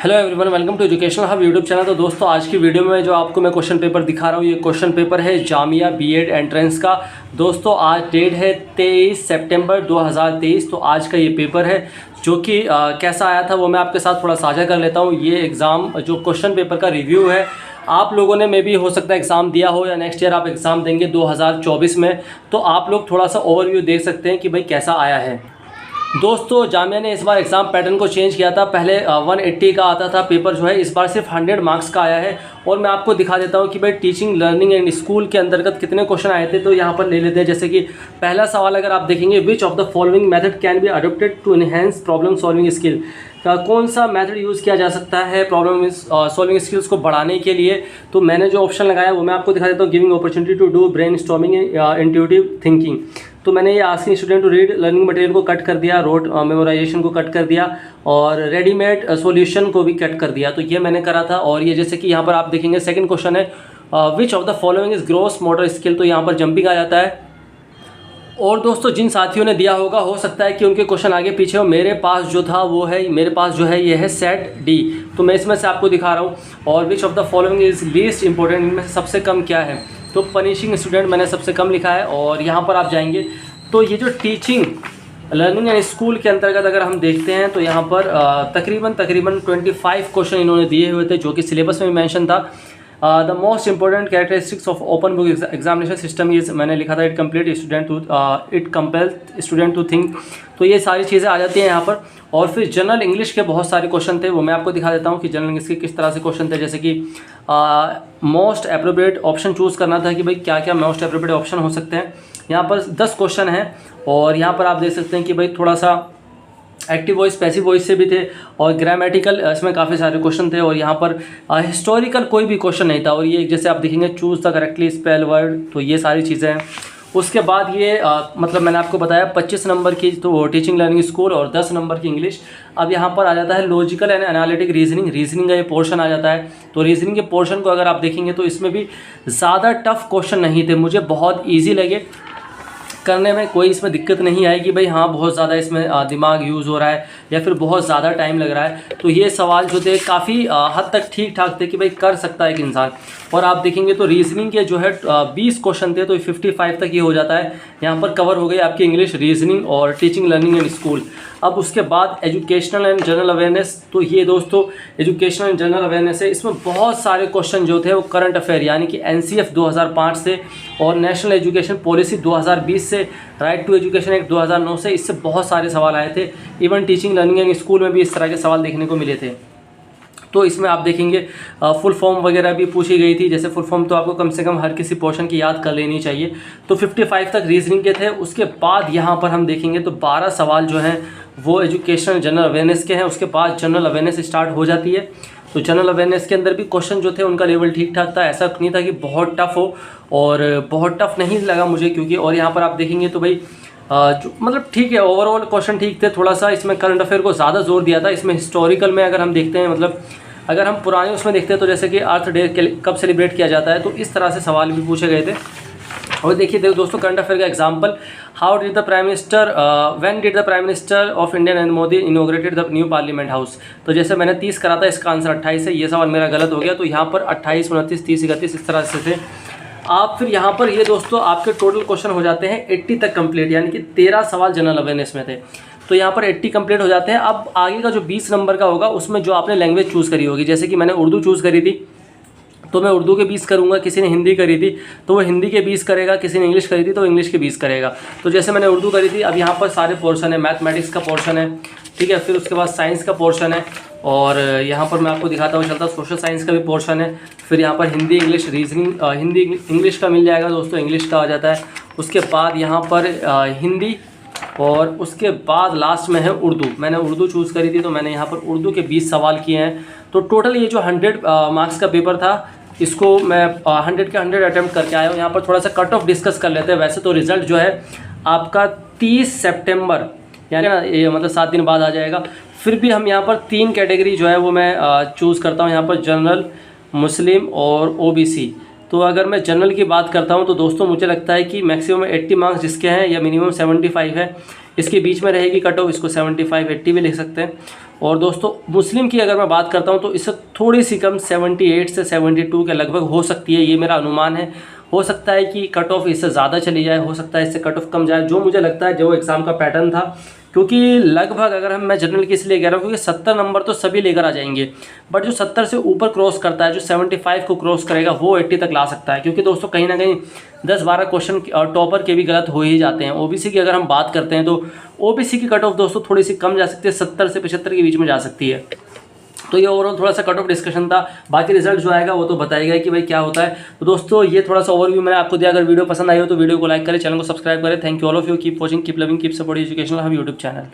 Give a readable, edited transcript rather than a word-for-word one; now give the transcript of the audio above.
Hello everyone, welcome to educational hub YouTube channel. तो दोस्तों, आज की वीडियो में जो आपको मैं क्वेश्चन पेपर दिखा रहा हूँ, ये क्वेश्चन पेपर है जामिया बीएड एंट्रेंस का। दोस्तों, आज डेट है 23 सितंबर 2023। तो आज का ये पेपर है जो कि कैसा आया था वो मैं आपके साथ थोड़ा साझा कर लेता हूँ। ये एग्ज़ाम जो क्वेश्चन पेपर का रिव्यू है, आप लोगों ने मे भी हो सकता है एग्ज़ाम दिया हो या नेक्स्ट ईयर आप एग्ज़ाम देंगे 2024 में, तो आप लोग थोड़ा सा ओवरव्यू देख सकते हैं कि भाई कैसा आया है। दोस्तों, जामिया ने इस बार एग्ज़ाम पैटर्न को चेंज किया था। पहले 180 का आता था पेपर, जो है इस बार सिर्फ 100 मार्क्स का आया है। और मैं आपको दिखा देता हूँ कि भाई टीचिंग लर्निंग एंड स्कूल के अंतर्गत कितने क्वेश्चन आए थे। तो यहाँ पर ले लेते हैं। जैसे कि पहला सवाल अगर आप देखेंगे, which of the following method can be adopted to enhance problem solving skill. कौन सा मेथड यूज़ किया जा सकता है प्रॉब्लम सॉल्विंग स्किल्स को बढ़ाने के लिए। तो मैंने जो ऑप्शन लगाया वो मैं आपको दिखा देता हूँ। Giving opportunity to do brainstorming, intuitive thinking. तो मैंने ये asking student to read learning material को कट कर दिया, रोट मेमोराइजेशन को कट कर दिया और रेडीमेड सॉल्यूशन को भी कट कर दिया। तो ये मैंने करा था। और ये जैसे कि यहाँ पर आप देखेंगे, सेकंड क्वेश्चन है विच of the following is gross motor skill. तो यहाँ पर जंपिंग आ जाता है। और दोस्तों, जिन साथियों ने दिया होगा, हो सकता है कि उनके क्वेश्चन आगे पीछे हो। मेरे पास जो था वो है, मेरे पास जो है ये है सेट डी। तो मैं इसमें से आपको दिखा रहा हूँ। और विच of the following is least important, इनमें से सबसे कम क्या है। तो पनिशिंग स्टूडेंट मैंने सबसे कम लिखा है। और यहाँ पर आप जाएंगे तो ये जो टीचिंग लर्निंग एंड स्कूल के अंतर्गत अगर हम देखते हैं तो यहाँ पर तकरीबन 25 क्वेश्चन इन्होंने दिए हुए थे, जो कि सिलेबस में मेंशन था। The most important characteristics of open book examination system is, मैंने लिखा था it compels student to think. तो ये सारी चीज़ें आ जाती हैं यहाँ पर। और फिर जनरल इंग्लिश के बहुत सारे क्वेश्चन थे, वो मैं आपको दिखा देता हूँ कि जनरल इंग्लिश के किस तरह से क्वेश्चन थे। जैसे कि मोस्ट अप्रोप्रिएट ऑप्शन चूज़ करना था कि भाई क्या क्या मोस्ट अप्रोप्रिएट ऑप्शन हो सकते हैं। यहाँ पर 10 क्वेश्चन हैं। और यहाँ पर आप देख सकते हैं कि भाई थोड़ा सा एक्टिव वॉइस पैसिव वॉइस से भी थे और ग्रामेटिकल इसमें काफ़ी सारे क्वेश्चन थे। और यहाँ पर हिस्टोरिकल कोई भी क्वेश्चन नहीं था। और ये जैसे आप देखेंगे, choose the correctly spell word. तो ये सारी चीज़ें हैं। उसके बाद ये मतलब मैंने आपको बताया 25 नंबर की तो टीचिंग लर्निंग स्कूल और 10 नंबर की इंग्लिश। अब यहाँ पर आ जाता है लॉजिकल एंड एनालिटिक रीजनिंग का ये पोर्शन आ जाता है। तो रीजनिंग के पोर्शन को अगर आप देखेंगे तो इसमें भी ज़्यादा टफ क्वेश्चन नहीं थे, मुझे बहुत ईजी लगे करने में। कोई इसमें दिक्कत नहीं आई कि भाई हाँ बहुत ज़्यादा इसमें दिमाग यूज़ हो रहा है या फिर बहुत ज़्यादा टाइम लग रहा है। तो ये सवाल जो थे काफ़ी हद तक ठीक ठाक थे कि भाई कर सकता है एक इंसान। और आप देखेंगे तो रीजनिंग के जो है 20 क्वेश्चन थे, तो 55 तक ये हो जाता है। यहाँ पर कवर हो गई आपकी इंग्लिश, रीजनिंग और टीचिंग लर्निंग एंड स्कूल। अब उसके बाद एजुकेशनल एंड जनरल अवेयरनेस। तो ये दोस्तों एजुकेशनल एंड जनरल अवेयरनेस है। इसमें बहुत सारे क्वेश्चन जो थे वो करंट अफेयर यानी कि एनसीएफ 2005 से और नेशनल एजुकेशन पॉलिसी 2020 से, राइट टू एजुकेशन एक्ट 2009 से, इससे बहुत सारे सवाल आए थे। Even teaching learning and school में भी इस तरह के सवाल देखने को मिले थे। तो इसमें आप देखेंगे फुल फॉर्म वगैरह भी पूछी गई थी। जैसे फुल फॉर्म तो आपको कम से कम हर किसी पोर्शन की याद कर लेनी चाहिए। तो 55 तक रीजनिंग के थे। उसके बाद यहाँ पर हम देखेंगे तो 12 सवाल जो हैं वो एजुकेशनल जनरल अवेयरनेस के हैं। उसके बाद जनरल अवेयरनेस स्टार्ट हो जाती है। तो जनरल अवेयरनेस के अंदर भी क्वेश्चन जो थे उनका लेवल ठीक ठाक था, ऐसा नहीं था कि बहुत टफ हो। और बहुत टफ नहीं लगा मुझे क्योंकि, और यहाँ पर आप देखेंगे तो भाई जो मतलब ठीक है, ओवरऑल क्वेश्चन ठीक थे। थोड़ा सा इसमें करंट अफेयर को ज़्यादा जोर दिया था। इसमें हिस्टोरिकल में अगर हम देखते हैं, मतलब अगर हम पुराने उसमें देखते हैं तो जैसे कि अर्थ डे कब सेलिब्रेट किया जाता है, तो इस तरह से सवाल भी पूछे गए थे। और देखिए दोस्तों, करंट अफेयर का example, how did the prime minister when did the prime minister of India Narendra Modi inaugurated the new parliament house. तो जैसे मैंने 30 करा था, इसका आंसर 28 है। ये सवाल मेरा गलत हो गया। तो यहाँ पर 28, 29, 30, 31 इस तरह से थे आप। फिर यहाँ पर ये दोस्तों आपके टोटल क्वेश्चन हो जाते हैं 80 तक कंप्लीट, यानी कि 13 सवाल जनरल अवेयरनेस में थे। तो यहाँ पर 80 कंप्लीट हो जाते हैं। अब आगे का जो 20 नंबर का होगा उसमें जो आपने लैंग्वेज चूज़ करी होगी, जैसे कि मैंने उर्दू चूज़ करी थी तो मैं उर्दू के 20 करूँगा, किसी ने हिंदी करी थी तो वो हिंदी के 20 करेगा, किसी ने इंग्लिश करी थी तो इंग्लिश के 20 करेगा। तो जैसे मैंने उर्दू करी थी। अब यहाँ पर सारे पोर्शन है, मैथमेटिक्स का पोर्शन है, ठीक है। फिर उसके बाद साइंस का पोर्शन है। और यहाँ पर मैं आपको दिखाता हूँ चलता, सोशल साइंस का भी पोर्शन है। फिर यहाँ पर Hindi English reasoning, Hindi English का मिल जाएगा दोस्तों, इंग्लिश का आ जाता है। उसके बाद यहाँ पर हिंदी, और उसके बाद लास्ट में है उर्दू। मैंने उर्दू चूज़ करी थी तो मैंने यहाँ पर उर्दू के 20 सवाल किए हैं। तो टोटल ये जो 100 मार्क्स का पेपर था, इसको मैं 100 के 100 अटैम्प्ट करके आया हूँ। यहाँ पर थोड़ा सा कट ऑफ डिस्कस कर लेते हैं। वैसे तो रिज़ल्ट जो है आपका 30 सितंबर यानी ना, ये मतलब 7 दिन बाद आ जाएगा। फिर भी हम यहाँ पर 3 कैटेगरी जो है वो मैं चूज़ करता हूँ यहाँ पर, जनरल, मुस्लिम और ओबीसी। तो अगर मैं जनरल की बात करता हूँ तो दोस्तों मुझे लगता है कि मैक्सिमम 80 मार्क्स जिसके हैं या मिनिमम 75 है, इसके बीच में रहेगी कट ऑफ। इसको 75, 80 भी लिख सकते हैं। और दोस्तों मुस्लिम की अगर मैं बात करता हूँ तो इससे थोड़ी सी कम 78 से 72 के लगभग हो सकती है, ये मेरा अनुमान है। हो सकता है कि कट ऑफ इससे ज़्यादा चली जाए, हो सकता है इससे कट ऑफ कम जाए, जो मुझे लगता है जो एग्ज़ाम का पैटर्न था। क्योंकि लगभग अगर मैं जनरल की इसलिए कह रहा हूँ क्योंकि 70 नंबर तो सभी लेकर आ जाएंगे, बट जो 70 से ऊपर क्रॉस करता है, जो 75 को क्रॉस करेगा वो 80 तक ला सकता है। क्योंकि दोस्तों कहीं ना कहीं 10-12 क्वेश्चन टॉपर के भी गलत हो ही जाते हैं। ओबीसी की अगर हम बात करते हैं तो ओबीसी की कट ऑफ दोस्तों थोड़ी सी कम जा सकती है, 70 से 75 के बीच में जा सकती है। तो ये ओवरऑल थोड़ा सा कट ऑफ डिस्कशन था। बाकी रिजल्ट जो आएगा वो तो बताएगा कि भाई क्या होता है। तो दोस्तों ये थोड़ा सा ओवरव्यू मैंने आपको दिया। अगर वीडियो पसंद आई हो तो वीडियो को लाइक करें, चैनल को सब्सक्राइब करें। Thank you all of you, keep watching, keep loving, keep support educational हम यूट्यूब चैनल।